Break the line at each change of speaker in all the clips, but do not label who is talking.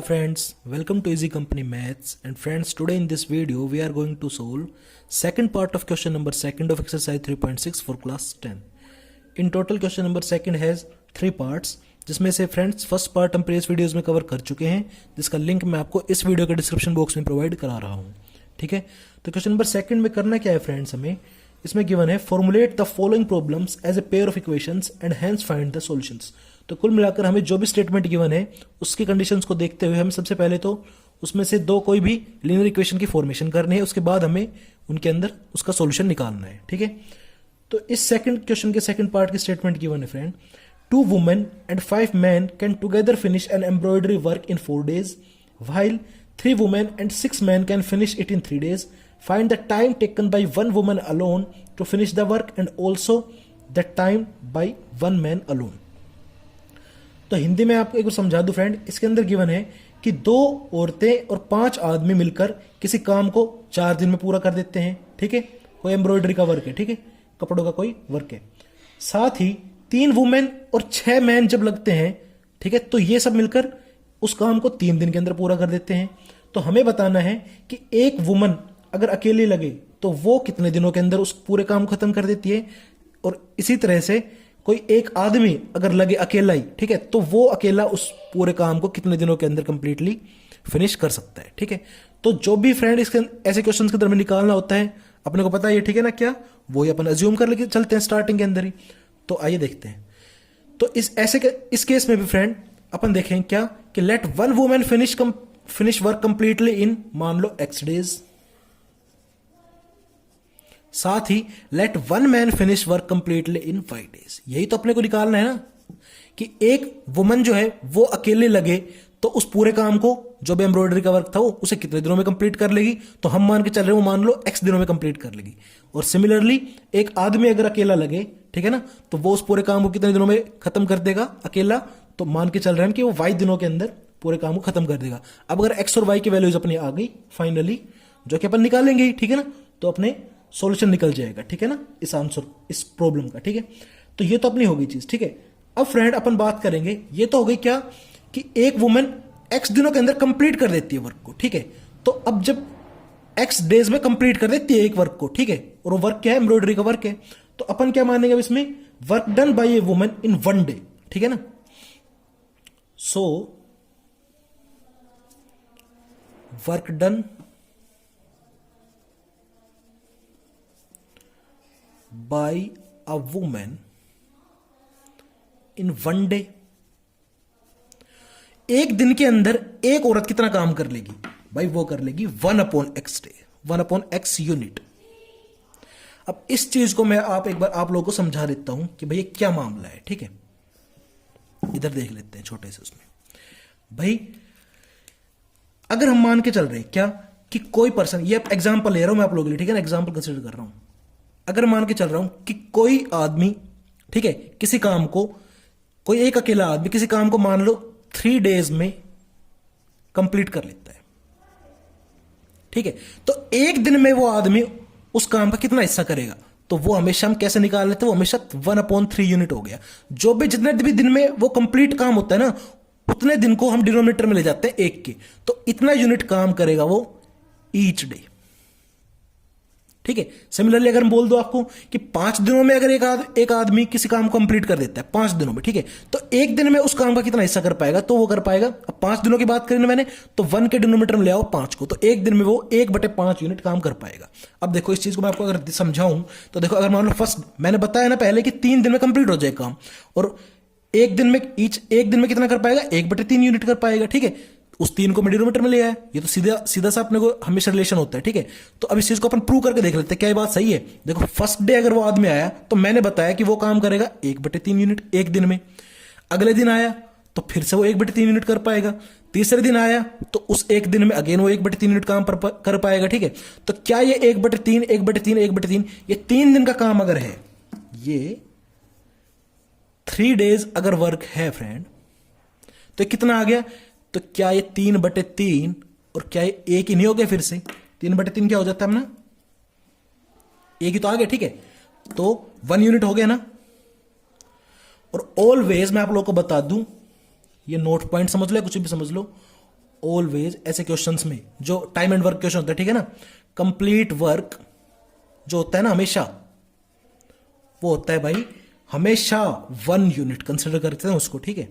friends, welcome to Easy Company Maths. And friends, today in this video we are going to solve second part of question number second of exercise 3.6 for class 10. In total question number second has 3 parts, जिसमें से friends first part हम previous videos में cover कर चुके हैं, जिसका link मैं आपको इस वीडियो के डिस्क्रिप्शन बॉक्स में प्रोवाइड करा रहा हूँ. ठीक है, तो क्वेश्चन नंबर सेकंड में करना क्या है फ्रेंड्स, हमें इसमें गिवन है formulate the following problems as a pair of equations and hence find the solutions. तो कुल मिलाकर हमें जो भी स्टेटमेंट गिवन है उसकी कंडीशंस को देखते हुए हमें सबसे पहले तो उसमें से दो कोई भी लीनियर इक्वेशन की फॉर्मेशन करनी है, उसके बाद हमें उनके अंदर उसका सॉल्यूशन निकालना है. ठीक है, तो इस सेकंड क्वेश्चन के सेकंड पार्ट की स्टेटमेंट गिवन है friend, 2 women and 5 men can together finish an embroidery work in 4 days, while 3 women and 6 men can finish it in 3 days. Find the time taken by 1 woman alone to finish the work and also the time by 1 man alone. तो हिंदी में आपको एक बार समझा दूं friend, इसके अंदर given है कि 2 औरतें और 5 आदमी मिलकर किसी काम को 4 दिन में पूरा कर देते हैं. ठीक है, कोई एम्ब्रॉयडरी का वर्क है, ठीक है, कपड़ों का कोई वर्क है. साथ ही 3 वुमेन और 6 मैन जब लगते हैं, ठीक है, तो ये सब मिलकर उस काम को 3 दिन के अंदर पूरा कर देते हैं. तो हमें बताना है कि एक वुमन अगर अकेली लगे तो वो कितने दिनों के अंदर उस पूरे काम को खत्म कर देती है, और इसी तरह से कोई एक आदमी अगर लगे अकेला ही, ठीक है, तो वो अकेला उस पूरे काम को कितने दिनों के अंदर कंप्लीटली फिनिश कर सकता है. ठीक है, तो जो भी फ्रेंड इसके ऐसे क्वेश्चन के अंदर में निकालना होता है अपने को पता है, ठीक है ना, क्या वही अपन अज्यूम कर लेके चलते हैं स्टार्टिंग के अंदर ही. तो आइए देखते हैं. तो इस केस में भी फ्रेंड अपन देखें क्या कि let 1 woman finish work completely in मान लो x डेज. साथ ही let 1 man finish work completely in 5 days. यही तो अपने को निकालना है ना कि एक वुमन जो है वो अकेले लगे तो उस पूरे काम को जो भी एम्ब्रॉयडरी का वर्क था वो उसे कितने दिनों में कंप्लीट कर लेगी. तो हम मान के चल रहे हैं वो मान लो x दिनों में कंप्लीट कर लेगी. और सिमिलरली एक आदमी अगर अकेला लगे, ठीक है ना, तो वो उस पूरे काम को कितने दिनों में खत्म कर देगा अकेला. तो मान के चल रहे हैं कि वो y दिनों के अंदर पूरे काम को खत्म कर देगा. अब अगर x और y की वैल्यूज अपनी आ गई फाइनली, जो कि अपन निकालेंगे, ठीक है ना, तो अपने सॉल्यूशन निकल जाएगा. ठीक है ना, इस आंसर इस प्रॉब्लम का. ठीक है, तो ये तो अपनी होगी चीज. ठीक है, अब फ्रेंड अपन बात करेंगे, ये तो हो गई क्या कि एक वुमन x दिनों के अंदर कंप्लीट कर देती है वर्क को. ठीक है, तो अब जब x डेज में कंप्लीट कर देती है एक वर्क को, ठीक है, और वो वर्क क्या है, एम्ब्रॉयडरी का वर्क है, तो अपन क्या मानेंगे इसमें, work done bye a woman in 1 day. ठीक है ना, so work done bye a woman in 1 day. एक दिन के अंदर एक औरत कितना काम कर लेगी भाई, वो कर लेगी 1/x डे, 1/x यूनिट. अब इस चीज को मैं एक बार आप लोगों को समझा देता हूं कि भाई ये क्या मामला है. ठीक है, इधर देख लेते हैं छोटे से उसमें. भाई अगर हम मान के चल रहे हैं क्या कि कोई पर्सन, ये एग्जांपल ले रहा हूं मैं आप लोगों के लिए, ठीक है ना, एग्जांपल कंसीडर कर रहा हूं. अगर मान के चल रहा हूं कि कोई आदमी, ठीक है, किसी काम को, कोई एक अकेला आदमी किसी काम को मान लो 3 डेज में कंप्लीट कर लेता है. ठीक है, तो एक दिन में वो आदमी उस काम का कितना हिस्सा करेगा, तो वो हमेशा हम कैसे निकाल लेते हैं, वो हमेशा 1/3 यूनिट हो गया. जो भी जितने भी दिन में वो कंप्लीट काम होता है ना, उतने दिन को हम डिनोमिनेटर में ले जाते हैं 1 के. तो इतना यूनिट काम करेगा वो ईच डे. ठीक है, सिमिलरली अगर हम बोल दो आपको कि 5 दिनों में अगर एक आदमी किसी काम को कंप्लीट कर देता है 5 दिनों में, ठीक है, तो एक दिन में उस काम का कितना हिस्सा कर पाएगा, तो वो कर पाएगा. अब 5 दिनों की बात करें ना मैंने, तो 1 के डिनोमिनेटर में ले आओ 5 को, तो एक दिन में वो 1/5 यूनिट काम कर पाएगा. अब देखो इस चीज को मैं आपको अगर समझाऊं तो देखो, अगर मान लो फर्स्ट मैंने बताया ना पहले कि 3 दिन में कंप्लीट हो जाए काम, और एक दिन में कितना कर पाएगा, 1/3 यूनिट कर पाएगा. ठीक है, उस 3 को मैं डिनोमिनेटर में ले आया. ये तो सीधा सा अपने को हमेशा रिलेशन होता है. ठीक है, तो अब इस चीज को अपन प्रूव करके देख लेते हैं क्या ये बात सही है. देखो फर्स्ट डे अगर वो आदमी आया तो मैंने बताया कि वो काम करेगा 1/3 यूनिट एक दिन में. अगले दिन आया तो फिर से वो 1/3 यूनिट कर पाएगा. तीसरे दिन आया तो उस एक दिन में अगेन वो 1/3 यूनिट काम कर पाएगा. ठीक है, तो क्या ये 1/3 1/3 1/3 ये 3 दिन का काम अगर है, ये 3 डेज अगर वर्क है फ्रेंड, तो कितना आ गया, तो क्या ये 3/3 और क्या ये 1 ही नहीं हो गया, फिर से 3/3 क्या हो जाता है ना, 1 ही तो आ गया. ठीक है, तो 1 यूनिट हो गया ना. और ऑलवेज मैं आप लोगों को बता दूं, ये नोट पॉइंट समझ लो, कुछ भी समझ लो, ऑलवेज ऐसे क्वेश्चंस में जो टाइम एंड वर्क क्वेश्चन होता है, ठीक है ना, कंप्लीट वर्क जो होता है ना हमेशा, वो होता है भाई हमेशा 1 यूनिट कंसिडर करते हैं उसको, ठीक है।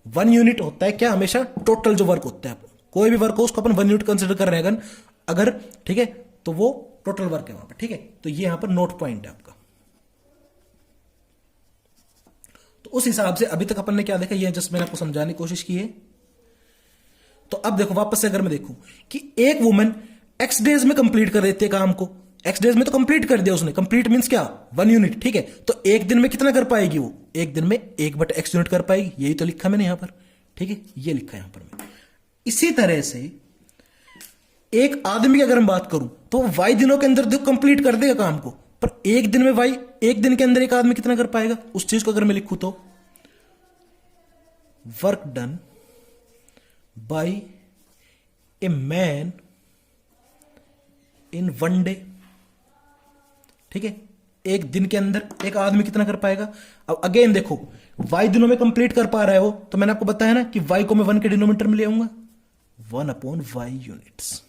1 यूनिट होता है क्या, हमेशा टोटल जो वर्क होता है, कोई भी वर्क हो उसको अपन 1 यूनिट कंसिडर कर रहे हैं अगर, ठीक है, तो वो टोटल वर्क है वहां पर, ठीक है। तो ये यहां पर नोट पॉइंट है आपका। तो उस हिसाब से अभी तक अपन ने क्या देखा, ये जस्ट मैंने आपको समझाने की कोशिश की है। तो अब देखो वापस से अगर मैं देखूं कि एक वुमन एक्स डेज में कंप्लीट कर देती है काम को, एक्स डेज में तो कंप्लीट कर दिया उसने, कंप्लीट मींस क्या, 1 यूनिट, ठीक है। तो एक दिन में कितना कर पाएगी वो, एक दिन में 1/x यूनिट कर पाएगी, यही तो लिखा मैंने यहां पर, ठीक है, ये लिखा है यहां पर मैं। इसी तरह से एक आदमी की अगर मैं बात करूं तो वाई दिनों के अंदर देखो कंप्लीट कर देगा काम को, पर एक दिन में वाई, एक दिन के अंदर एक आदमी कितना कर पाएगा, उस चीज को अगर मैं लिखूं तो work done bye a man in 1 day, ठीक है। एक दिन के अंदर एक आदमी कितना कर पाएगा। अब अगेन देखो वाई दिनों में कंप्लीट कर पा रहा है वो, तो मैंने आपको बताया ना कि वाई को मैं 1 के डिनोमीटर में ले आऊंगा, 1/y यूनिट्स,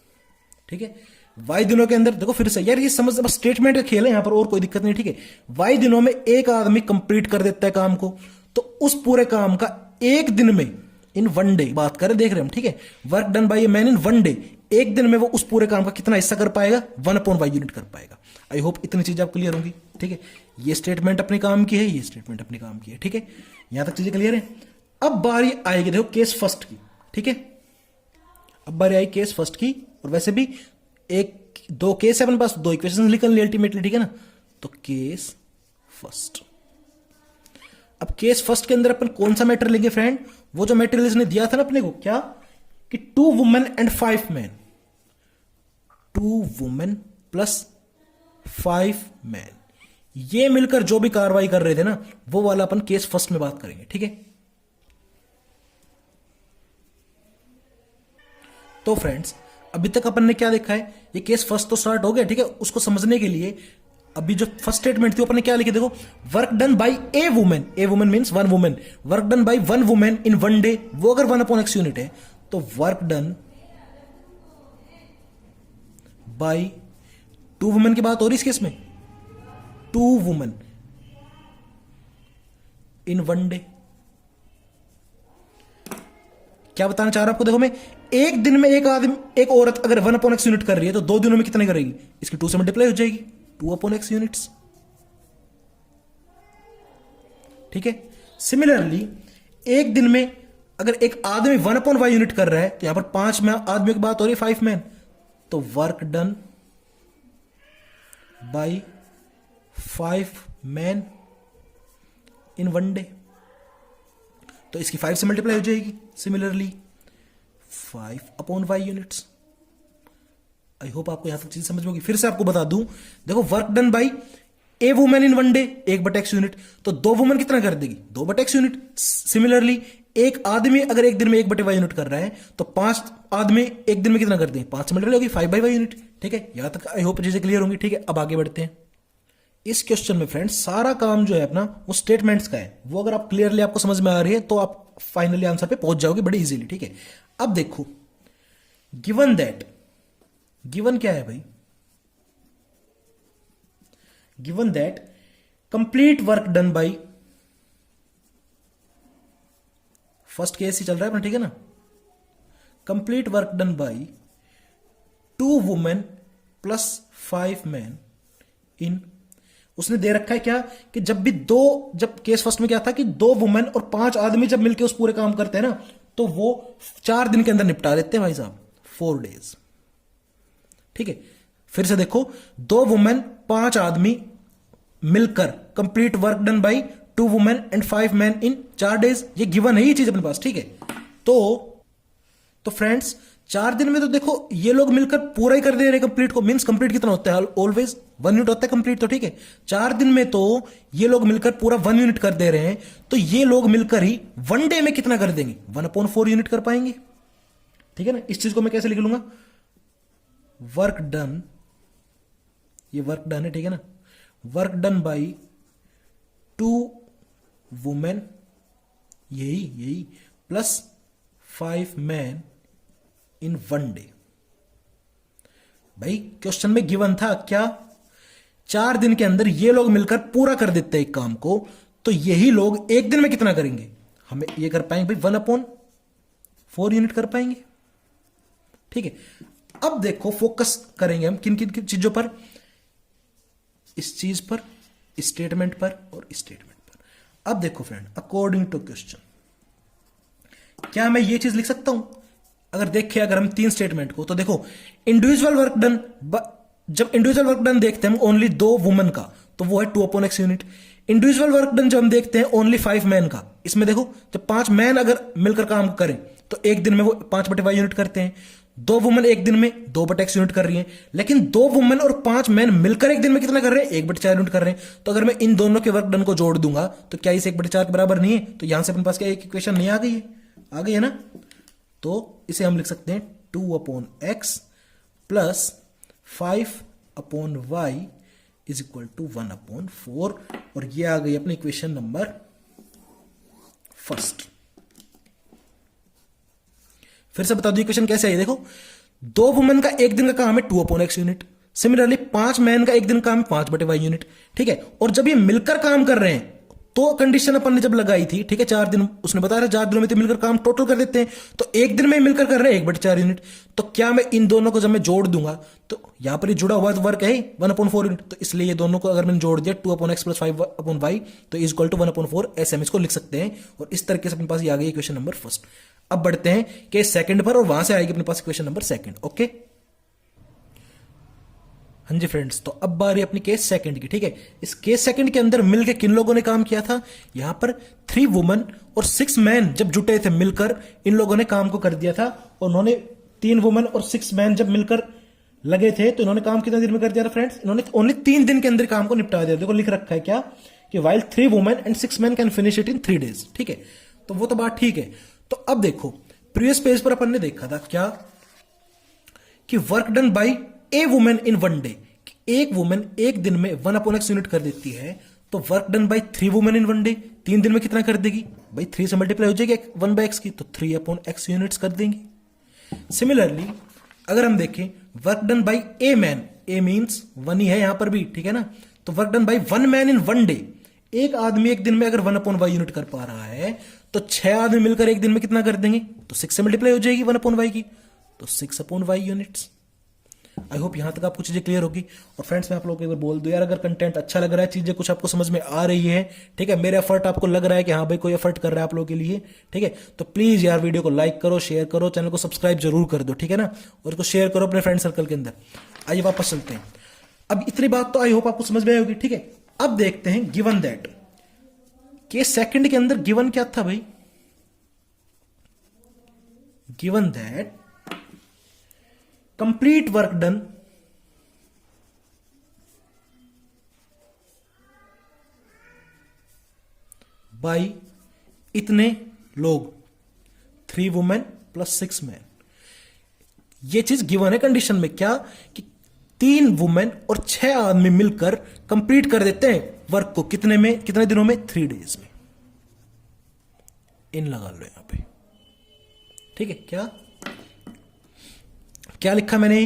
ठीक है। वाई दिनों के अंदर देखो, फिर से यार ये समझ, बस स्टेटमेंट का खेल है यहां पर, और कोई दिक्कत नहीं, ठीक है। वाई दिनों में एक आदमी कंप्लीट कर देता है काम को, तो उस पूरे काम का एक दिन में इन 1 डे बात करें, देख रहे हैं हम, ठीक है। Work done bye a man in 1 day, एक दिन में वो उस पूरे काम का कितना हिस्सा कर पाएगा, 1/y यूनिट कर पाएगा। आई होप इतनी चीज आप क्लियर होंगी, ठीक है। ये स्टेटमेंट अपने काम की है, ये स्टेटमेंट अपने काम की है, ठीक है। यहां तक चीजें क्लियर है। अब बारी आएगी देखो केस फर्स्ट की, ठीक है। अब बारी आई केस फर्स्ट की, और वैसे भी 1-2 केस है अपने पास, 2 इक्वेशन लिख लिए अल्टीमेटली, ठीक है ना। तो केस फर्स्ट, अब केस फर्स्ट के अंदर अपन कौन सा मैटर लेंगे फ्रेंड, वो जो मैटेरियल इसने दिया था ना अपने को, क्या कि 2 women and 5 man, 2 women plus 5 man, ये मिलकर जो भी कार्रवाई कर रहे थे ना, वो वाला अपन केस फर्स्ट में बात करेंगे, ठीक है। तो फ्रेंड्स अभी तक अपन ने क्या देखा है, ये केस फर्स्ट तो स्टार्ट हो गया, ठीक है। उसको समझने के लिए अभी जो फर्स्ट स्टेटमेंट थी अपन ने क्या लिखी, देखो work done bye A women, A women means 1 women, work done bye 1 women in 1 day, वो अगर 1/x यूनिट है, तो वर्क डन बाय 2 वुमेन की बात हो रही है इस केस में, 2 वुमेन इन 1 डे। क्या बताना चाह रहा हूं आपको, देखो मैं एक दिन में एक आदमी, एक औरत अगर 1/x यूनिट कर रही है, तो 2 दिनों में कितने करेगी, इसकी 2 से मल्टीप्लाई हो जाएगी, 2/x यूनिट्स, ठीक है। सिमिलरली एक दिन में अगर एक आदमी 1/y यूनिट कर रहा है, तो यहां पर 5 में आदमियों की बात हो रही है, 5 मैन, तो वर्क डन बाय 5 मैन इन 1 डे, तो इसकी 5 से मल्टीप्लाई हो जाएगी, similarly 5/y units. I hope आपको यहां तक चीज समझ में होगी। फिर से आपको बता दूं, देखो work done bye A women in 1 day, 1/x unit, तो 2 वुमेन कितना कर देगी, 2/x यूनिट। सिमिलरली एक आदमी अगर एक दिन में 1/y यूनिट कर रहा है, तो 5 आदमी एक दिन में कितना कर देंगे, 5 से मल्टीप्लाई होगी, 5/y यूनिट, ठीक है। यहां तक आई होप चीजें क्लियर होंगी, ठीक है। अब आगे बढ़ते हैं। इस क्वेश्चन में फ्रेंड्स सारा काम जो है अपना वो स्टेटमेंट्स का है, वो अगर आप क्लियरली आपको समझ में आ रही है, तो आप फाइनली आंसर पे पहुंच जाओगे बड़ी इजीली, ठीक है। अब देखो गिवन दैट, गिवन क्या है भाई, given that complete work done by, first case ही चल रहा है अपना, ठीक है ना। Complete work done by 2 women plus 5 man in, उसने दे रखा है क्या कि जब केस फर्स्ट में क्या था कि 2 वुमेन और 5 आदमी जब मिलकर उस पूरे काम करते हैं ना, तो वो 4 दिन के अंदर निपटा देते हैं भाई साहब, 4 डेज, ठीक है। फिर से देखो 2 वुमेन 5 आदमी मिलकर complete work done by 2 women and 5 man in 4 days, ये गिवन है ये चीज अपने पास, ठीक है। तो फ्रेंड्स 4 दिन में तो देखो ये लोग मिलकर पूरा ही कर दे रहे कंप्लीट को, मींस कंप्लीट कितना होता है, ऑलवेज 1 यूनिट होता है कंप्लीट, तो ठीक है। 4 दिन में तो ये लोग मिलकर पूरा 1 यूनिट कर दे रहे हैं, तो ये लोग मिलकर ही 1 डे में कितना कर देंगे, 1/4 यूनिट कर पाएंगे, ठीक है ना। इस चीज को मैं कैसे लिख लूंगा, वर्क डन, ये वर्क डन है, ठीक है ना, वर्क डन बाय 2 वुमेन, यही प्लस 5 मैन इन 1 डे। भाई क्वेश्चन में गिवन था क्या, 4 दिन के अंदर ये लोग मिलकर पूरा कर देते हैं एक काम को, तो यही लोग एक दिन में कितना करेंगे, हमें ये कर पाएंगे भाई 1/4 यूनिट कर पाएंगे। ठीक है, अब देखो फोकस करेंगे हम किन किन चीजों पर, इस चीज पर, स्टेटमेंट पर और स्टेटमेंट पर। अब देखो फ्रेंड, अकॉर्डिंग टू क्वेश्चन क्या मैं ये चीज लिख सकता हूं, अगर हम 3 स्टेटमेंट को, तो देखो इंडिविजुअल वर्क डन, जब इंडिविजुअल वर्क डन देखते हैं हम ओनली 2 वुमेन का, तो वो है 2/x unit. Individual work done जब हम देखते हैं ओनली 5 मैन का, इसमें देखो जब 5 मैन अगर मिलकर काम करें तो एक दिन में वो 5/y यूनिट करते हैं। 2 वुमेन एक दिन में 2/x यूनिट कर रही हैं, लेकिन 2 वुमेन और 5 मैन मिलकर एक दिन में कितना कर रहे हैं, 1/4 यूनिट कर रहे हैं। तो अगर मैं इन दोनों के वर्क डन को जोड़ दूंगा तो क्या इस 1/4 के बराबर नहीं है, तो यहां से अपने पास क्या एक इक्वेशन नहीं आ गई है, आ गई है ना। तो इसे हम लिख सकते हैं 2/x plus 5/y is equal to 1/4, और ये आ गई अपनी इक्वेशन नंबर 1। फिर से बता दो इक्वेशन कैसे है, देखो 2 वुमेन का एक दिन का काम है 2/x यूनिट, सिमिलरली 5 मैन का एक दिन काम है 5/y यूनिट। ठीक है, और जब ये मिलकर काम कर रहे हैं तो कंडीशन अपन ने जब लगाई थी, ठीक है 4 दिन, उसने बताया था 4 दिनों में तो मिलकर काम टोटल कर देते हैं, तो एक दिन में मिलकर कर रहे हैं 1/4 यूनिट। तो क्या मैं इन दोनों को जब मैं जोड़ दूंगा, तो यहां पर जुड़ा हुआ वर्क है 1/4 यूनिट, तो इसलिए ये दोनों को अगर मैंने जोड़ दिया 2/x प्लस 5/y तो इज इक्वल टू 1/4, ऐसे हम इसको लिख सकते हैं। और इस तरीके से अपने पास ये आ गई इक्वेशन नंबर 1। अब बढ़ते हैं केस सेकंड पर, और वहां से आएगी अपने पास इक्वेशन नंबर 2। ओके, हाँ जी फ्रेंड्स, तो अब बारी अपनी केस सेकंड की। ठीक है, इस केस सेकंड के अंदर मिलकर किन लोगों ने काम किया था, यहां पर 3 वुमेन और 6 मैन जब जुटे थे मिलकर, इन लोगों ने काम को कर दिया था। उन्होंने 3 वुमेन और 6 मैन जब मिलकर लगे थे तो इन्होंने काम कितने दिन में कर दिया था फ्रेंड्स, इन्होंने ओनली 3 दिन के अंदर काम को निपटा दिया। देखो लिख रखा है क्या कि while 3 women and 6 man can finish it in 3 days. ठीक है, तो वो तो बात ठीक है। तो अब देखो प्रीवियस पेज पर अपन ने देखा था क्या कि work done by A women in 1 day, एक वुमेन एक दिन में 1/x यूनिट कर देती है, तो work done by 3 women in 1 day 3 दिन में कितना कर देगी भाई, 3 से मल्टीप्लाई हो जाएगी 1/x की, तो 3/x यूनिट्स कर देंगी। सिमिलरली अगर हम देखें work done by a man, A means 1 ही है यहां पर भी, ठीक है ना, तो work done by 1 man in 1 day, एक आदमी एक दिन में अगर 1/y यूनिट कर पा रहा है, तो 6 आदमी मिलकर एक दिन में कितना कर देंगे, तो 6 से मल्टीप्लाई हो जाएगी 1/y की, तो 6/y यूनिट्स। आई होप यहां तक आपको चीजें क्लियर होगी। और फ्रेंड्स मैं आप लोगों को एक बार बोल दूं यार, अगर कंटेंट अच्छा लग रहा है, चीजें कुछ आपको समझ में आ रही है, ठीक है, मेरे एफर्ट आपको लग रहा है कि हाँ भाई कोई एफर्ट कर रहा है आप लोगों के लिए, ठीक है, तो प्लीज यार वीडियो को लाइक करो, शेयर करो, चैनल को सब्सक्राइब जरूर कर दो, ठीक है ना, और इसको शेयर करो अपने फ्रेंड सर्कल के अंदर। आइए वापस चलते हैं। अब इतनी बात तो आई होप आपको समझ में आई होगी, ठीक है। अब देखते हैं गिवन दैट, केस सेकंड के अंदर गिवन क्या था भाई, given that complete work done by इतने लोग, 3 वुमेन प्लस 6 मैन। ये चीज गिवन है कंडीशन में क्या कि 3 वुमेन और 6 आदमी मिलकर कंप्लीट कर देते हैं वर्क को कितने में, कितने दिनों में, 3 डेज में। इन लगा लो यहां पे, ठीक है। क्या क्या लिखा मैंने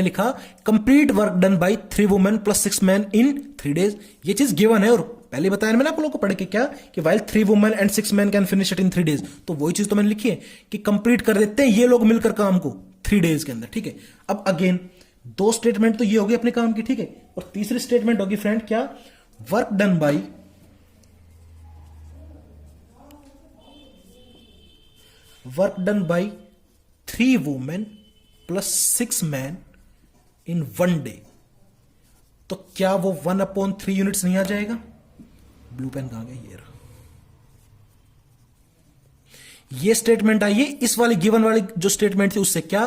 लिखा complete work done by 3 women plus 6 man in 3 days. ये चीज गिवन है, और पहले बताया मैंने आप लोगों को पढ़ के क्या कि while 3 women and 6 man can finish it in 3 days, तो वही चीज तो मैंने लिखी है कि कंप्लीट कर देते हैं ये लोग मिलकर काम को 3 डेज के अंदर, ठीक है। अब अगेन 2 स्टेटमेंट तो ये होगी अपने काम की, ठीक है, और तीसरी स्टेटमेंट होगी फ्रेंड क्या, work done by 3 women plus 6 man in 1 day. तो क्या वो 1/3 यूनिट्स नहीं आ जाएगा, ब्लू पेन कहां गया, ये रहा। ये स्टेटमेंट आई है, इस वाली गिवन वाली जो स्टेटमेंट थी उससे क्या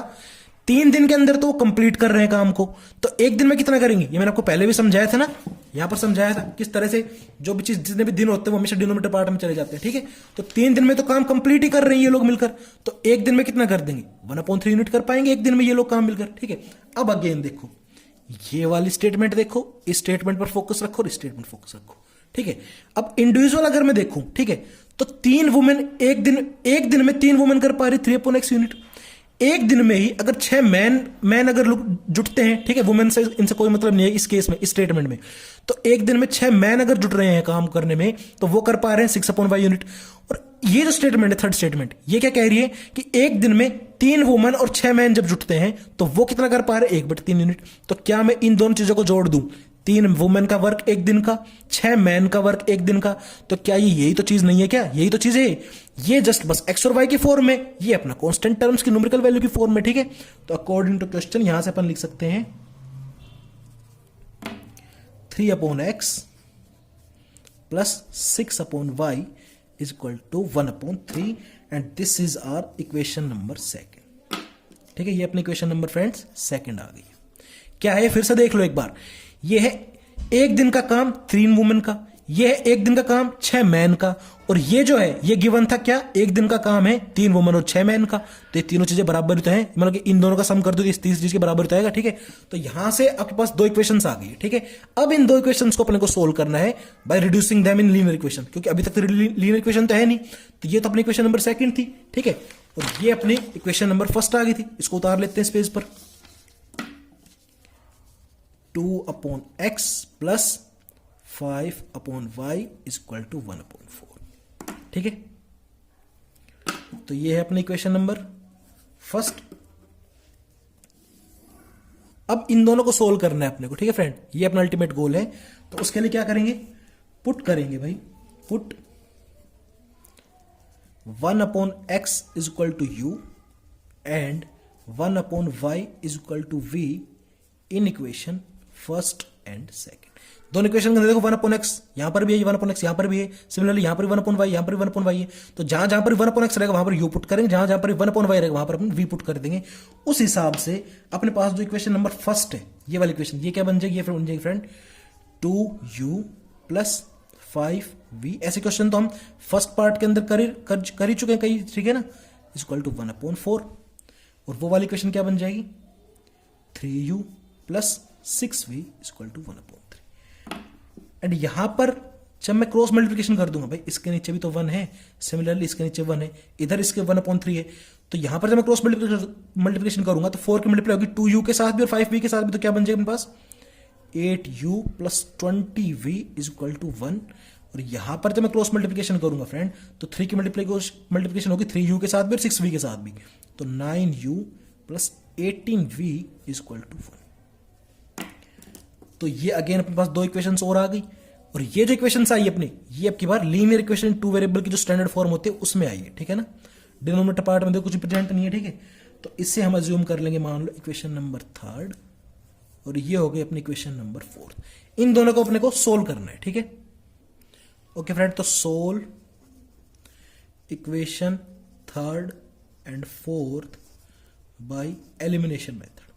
3 दिन के अंदर तो वो कंप्लीट कर रहे हैं काम को, तो एक दिन में कितना करेंगे, ये मैंने आपको पहले भी समझाया था ना, यहां पर समझाया था किस तरह से जो भी चीज जितने भी दिन होते हैं वो हमेशा डिनोमिनेटर पार्ट में चले जाते हैं, ठीक है। तो 3 दिन में तो काम कंप्लीट ही कर रहे हैं ये लोग मिलकर, तो एक दिन में कितना कर देंगे, 1/3 यूनिट कर पाएंगे एक दिन में ये लोग काम मिलकर, ठीक है। अब अगेन देखो ये वाली स्टेटमेंट देखो, इस स्टेटमेंट पर फोकस रखो और स्टेटमेंट फोकस रखो, ठीक है। अब इंडिविजुअल अगर मैं देखूं, ठीक है, तो 3 वुमेन एक दिन में 3 वुमेन कर पा रही 3/x यूनिट। एक दिन में ही अगर 6 मैन अगर लोग जुटते हैं, ठीक है, वुमेन से इनसे कोई मतलब नहीं है इस केस में, इस स्टेटमेंट में, तो एक दिन में 6 मैन अगर जुट रहे हैं काम करने में तो वो कर पा रहे हैं 6/y यूनिट। और ये जो स्टेटमेंट है, थर्ड स्टेटमेंट, ये क्या कह रही है कि एक दिन में 3 वुमेन और 6 मैन जब जुटते हैं तो वो कितना कर पा रहे हैं 1/3 यूनिट। तो क्या मैं इन दोनों चीजों को जोड़ दूं, 3 वुमेन का वर्क एक दिन का, 6 मैन का वर्क एक दिन का, तो क्या ये यही तो चीज नहीं है क्या? यही तो चीज है। ये जस्ट बस एक्स और वाई की फॉर्म में, ये अपना कांस्टेंट टर्म्स की न्यूमेरिकल वैल्यू की फॉर्म में, ठीक है। तो अकॉर्डिंग टू क्वेश्चन यहां से अपन लिख सकते हैं 3/x plus 6/y is equal to 1/3 and this is our equation number second. ठीक है, ये अपनी इक्वेशन नंबर फ्रेंड्स सेकेंड आ गई। क्या है फिर से देख लो एक बार, ये है एक दिन का काम 3 वुमेन का, ये है एक दिन का काम 6 मैन का, और ये जो है ये गिवन था क्या, एक दिन का काम है 3 वुमेन और 6 मैन का। तो ये तीनों चीजें बराबर तो है, मतलब कि इन दोनों का सम कर दो तो इस तीसरी चीज के बराबर तो आएगा। ठीक है, तो यहां से आपके पास 2 इक्वेशंस आ गई। ठीक है, अब इन 2 इक्वेशंस को अपने को सोल्व करना है by reducing them in linear equation, क्योंकि अभी तक तो लीनियर इक्वेशन तो है नहीं। तो ये तो अपनी इक्वेशन नंबर सेकंड थी। ठीक है, और ये अपनी इक्वेशन नंबर फर्स्ट आ गई थी। इसको उतार लेते हैं इस पेज पर। 2/x plus 5/y is equal to 1/4। ठीक है, तो ये है अपनी इक्वेशन नंबर फर्स्ट। अब इन दोनों को सोल्व करना है अपने को। ठीक है फ्रेंड, ये अपना अल्टीमेट गोल है। तो उसके लिए क्या करेंगे, पुट करेंगे भाई, put 1/x is equal to u and 1/y is equal to v in equation first and second. दोनों इक्वेशन के अंदर देखो 1/x यहां पर भी है, 1/x यहां पर भी है, सिमिलरली यहां पर 1/y, यहां पर 1/y है। तो जहां जहां पर 1/x रहेगा वहां पर u पुट करेंगे, जहां जहां पर 1/y रहेगा वहां पर अपन v पुट कर देंगे। उस हिसाब से अपने पास जो इक्वेशन नंबर फर्स्ट है, ये वाली इक्वेशन, ये क्या बन जाएगी, ये बन जाएगी फ्रेंड 2u प्लस 5v। ऐसे क्वेश्चन तो हम फर्स्ट पार्ट के अंदर कर ही चुके हैं कई, ठीक है ना, इज इक्वल टू 1/4। और वो वाली इक्वेशन क्या बन जाएगी 3u plus 6v is equal to 1/3। And यहां पर जब मैं क्रॉस मल्टीप्लिकेशन कर दूंगा, भाई इसके नीचे भी तो 1 है, सिमिलरली इसके नीचे 1 है, इधर इसके 1/3 है, तो यहां पर जब मैं क्रॉस मल्टीप्लिकेशन करूंगा तो 4 की मल्टीप्लाई होगी 2u के साथ भी और 5v के साथ भी। तो क्या बन जाएगा मेरे पास 8u plus 20v is equal to 1। और यहां पर जब मैं क्रॉस मल्टीप्लिकेशन करूंगा फ्रेंड तो 3 की मल्टीप्लिकेशन होगी 3u के साथ भी और 6v के साथ भी। तो 9u plus 18v is equal to 1। तो ये अगेन अपने पास 2 इक्वेशंस और आ गई। और ये जो इक्वेशंस आई अपनी, ये अब की बार लीनियर इक्वेशन 2 वेरिएबल की जो स्टैंडर्ड फॉर्म होती है उसमें आई है। ठीक है ना, डिनोमिनेटर पार्ट में कुछ प्रेजेंट नहीं है। ठीक है, तो इससे हम अज्यूम कर लेंगे, मान लो इक्वेशन नंबर 3 और ये हो गई अपनी इक्वेशन नंबर 4। इन दोनों को अपने को सोल्व करना है। ठीक है, ओके फ्रेंड, तो solve equation 3rd and 4th by elimination method.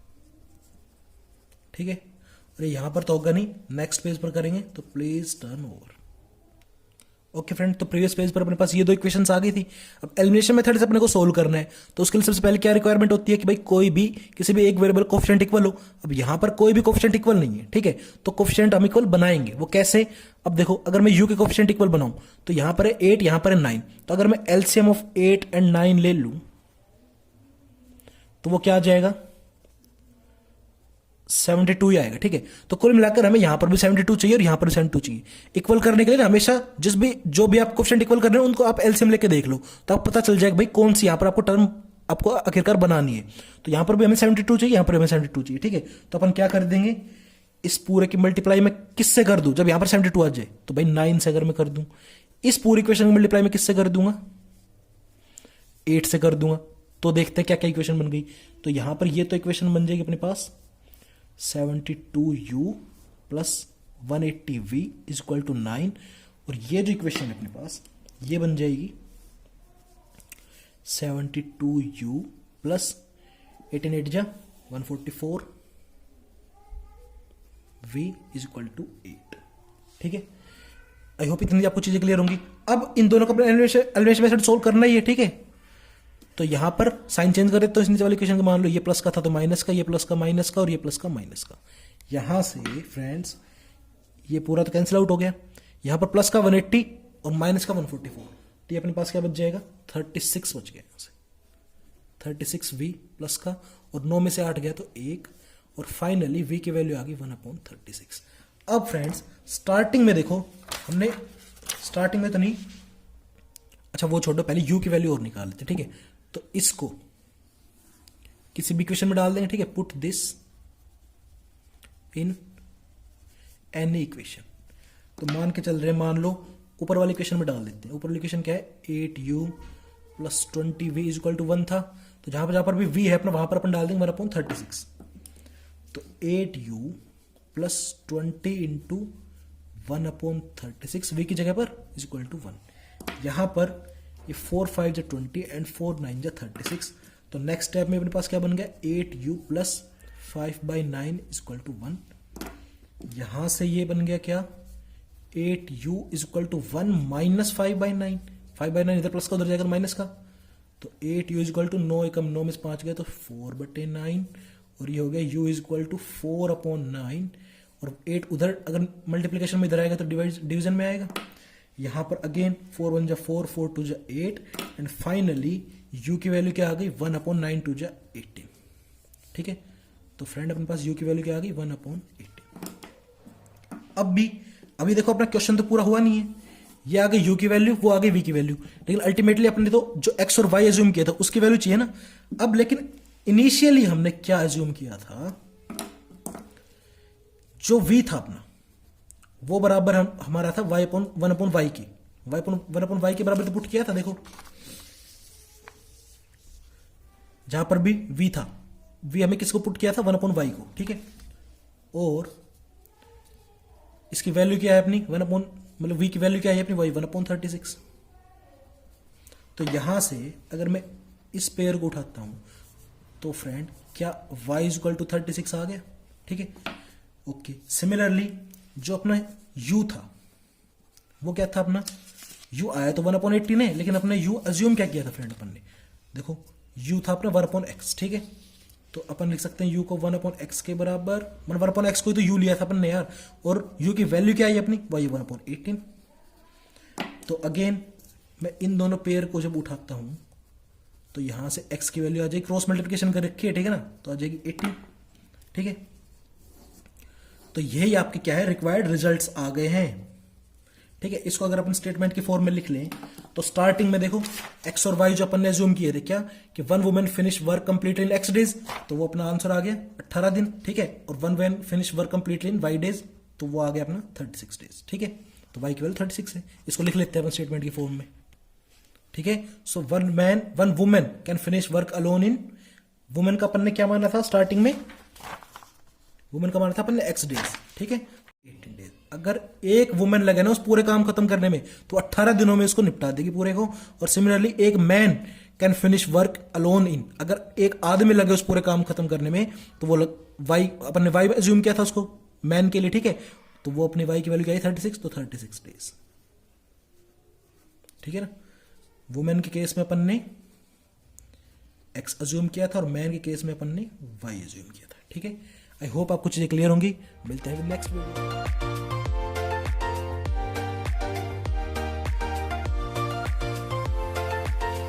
ठीक है, अरे यहां पर तो होगा नहीं, नेक्स्ट पेज पर करेंगे, तो please turn over. Okay friend, तो प्रीवियस पेज पर अपने पास ये 2 इक्वेशंस आ गई थी। अब एलिमिनेशन मेथड से अपने को सोल्व करना है, तो उसके लिए सबसे पहले क्या रिक्वायरमेंट होती है कि भाई कोई भी किसी भी एक वेरिएबल कोएफिशिएंट इक्वल हो। अब यहां पर कोई भी कोएफिशिएंट इक्वल नहीं है। ठीक है, तो कोएफिशिएंट हम इक्वल बनाएंगे, वो कैसे, अब देखो अगर मैं u के कोएफिशिएंट इक्वल बनाऊं तो यहां पर है 8, यहां पर है 9। तो अगर मैं एलसीएम ऑफ 8 एंड 9 ले लूं तो वो क्या आ जाएगा 72 ही आएगा। ठीक है, तो कुल मिलाकर हमें यहां पर भी 72 चाहिए और यहां पर भी 72 चाहिए। इक्वल करने के लिए हमेशा जो भी आप कोएफिशिएंट इक्वल कर रहे हैं उनको आप एलसीएम लेके देख लो, तो आप पता चल जाएगा भाई कौन सी यहां पर आपको टर्म आपको आखिरकार बनानी है। तो यहां पर भी हमें 72 चाहिए, यहां पर हमें 72 चाहिए। ठीक है, तो अपन क्या कर देंगे, इस पूरे की मल्टीप्लाई में किससे कर दूं, जब यहां पर 72 आ जाए तो भाई 9 से अगर मैं कर दूं, इस पूरी इक्वेशन की मल्टीप्लाई में किससे कर दूंगा 8 से कर दूंगा। तो देखते हैं क्या क्या इक्वेशन बन गई। तो यहां पर ये तो इक्वेशन बन जाएगी अपने पास 72u plus 180v is equal to 9। और ये जो इक्वेशन है अपने पास ये बन जाएगी 72u plus 18 8 144 v is equal to 8। ठीक है, आई होप इतनी आपको चीजें क्लियर होंगी। अब इन दोनों का एलिमिनेशन मेथड सोल्व करना ही है। ठीक है, तो यहां पर साइन चेंज करें तो इस नीचे वाली इक्वेशन को मान लो ये प्लस का था तो माइनस का, ये प्लस का माइनस का और ये प्लस का माइनस का। यहां से फ्रेंड्स ये पूरा तो कैंसिल आउट हो गया। यहां पर प्लस का 180 और माइनस का 144, तो ये अपने पास क्या बच जाएगा, 36 बच गया यहाँ से, 36v प्लस का, और 9 में से 8 गया तो 1, और फाइनली v की वैल्यू आ गई 1/36। अब फ्रेंड्स स्टार्टिंग में देखो, हमने स्टार्टिंग में तो नहीं, अच्छा वो छोड़ो, पहले u की वैल्यू और निकाल लेते, ठीक है। तो इसको किसी भी इक्वेशन में डाल देंगे, ठीक है। Put this in any equation, तो मान के चल रहे हैं, मान लो ऊपर वाली इक्वेशन में डाल देते हैं। ऊपर वाली इक्वेशन क्या है, 8u plus 20v is equal to 1 था, तो जहां पर भी v है अपना, वहां पर अपन डाल देंगे 1/36। तो 8u प्लस 20 इंटू 1/36 v की जगह पर इज इक्वल टू 1। यहां पर ये 4 5 जा 20 एंड 4 9 जा 36। तो नेक्स्ट स्टेप में अपने पास क्या बन गया, 8u plus 5/9 is equal to 1। यहां से ये बन गया क्या, 8u is equal to 1 minus 5/9, 5/9 इधर प्लस का उधर जाएगा माइनस का, तो 8u इज इक्वल टू 9 एकम 9 में से 5 गया तो 4/9, और ये हो गया u इज इक्वल टू 4/9, और 8 उधर अगर मल्टीप्लीकेशन में इधर आएगा तो डिवीजन में आएगा। यहां पर अगेन 4 1 जा 4, 4 2 जा 8, एंड फाइनली u की वैल्यू क्या आ गई, 1/9 2 जा 18, ठीक है। तो फ्रेंड अपने पास u की वैल्यू क्या आ गई, 1/18। अभी देखो अपना क्वेश्चन तो पूरा हुआ नहीं है, ये आ गई u की वैल्यू, वो आ गई v की वैल्यू, लेकिन अल्टीमेटली अपने तो जो x और y एज्यूम किया था उसकी वैल्यू चाहिए ना। अब लेकिन इनिशियली हमने क्या एज्यूम किया था, जो v था अपना वो बराबर हमारा था y/1/y की, y/1/y के बराबर तो पुट किया था। देखो जहां पर भी v था, v हमें किसको पुट किया था, 1/y को, ठीक है। और इसकी वैल्यू क्या है अपनी, मतलब v की वैल्यू क्या है अपनी, वही 1/36। तो यहां से अगर मैं इस पेयर को उठाता हूं तो फ्रेंड क्या y इज इक्वल टू 36 आ गया, ठीक है। ओके, सिमिलरली जो अपना u था वो क्या था अपना, u आया तो 1/18 है, लेकिन अपने u अज्यूम क्या किया था फ्रेंड अपन ने, देखो u था अपना 1/x, ठीक है। तो अपन लिख सकते हैं u को 1/x के बराबर, 1/x को ही तो u लिया था अपन ने यार, और u की वैल्यू क्या आई अपनी, वही 1/18। तो अगेन मैं इन दोनों पेयर को जब उठाता हूं तो यहां से x की वैल्यू आ जाएगी, क्रॉस मल्टीप्लिकेशन कर रखी है, ठीक है ना, तो आ जाएगी 18, ठीक है। तो यही आपके क्या है, रिक्वायर्ड रिजल्ट्स आ गए हैं, ठीक है। इसको अगर अपन स्टेटमेंट की फॉर्म में लिख लें तो स्टार्टिंग में देखो x और y जो अपन ने अज्यूम किए थे क्या, कि 1 वुमेन फिनिश वर्क कंप्लीटली इन x डेज, तो वो अपना आंसर आ गया 18 दिन, ठीक है। और 1 वुमेन फिनिश वर्क कंप्लीटली इन y डेज, तो वो आ गया अपना 36 डेज, ठीक है। तो y की वैल्यू 36 है, इसको लिख लेते हैं अपन स्टेटमेंट की फॉर्म में, ठीक है। सो 1 women can finish work alone in, women का अपन ने क्या माना था स्टार्टिंग में, वुमेन का माना था अपन ने x डेज, ठीक है, 18 डेज। अगर एक वुमेन लगे ना उस पूरे काम खत्म करने में तो 18 दिनों में इसको निपटा देगी पूरे को। और सिमिलरली एक man can finish work alone in, अगर एक आदमी लगे उस पूरे काम खत्म करने में तो वो वाई, अपन ने वाई अज्यूम किया था उसको मैन के लिए, ठीक है। तो वो अपनी वाई की वैल्यू क्या है 36, तो 36 डेज, ठीक है ना। वुमेन के केस में अपन ने एक्स अज्यूम किया था और मैन के केस में अपन ने वाई अज्यूम किया था, ठीक है। आई होप आपको चीजें क्लियर होंगी, मिलते हैं नेक्स्ट वीडियो।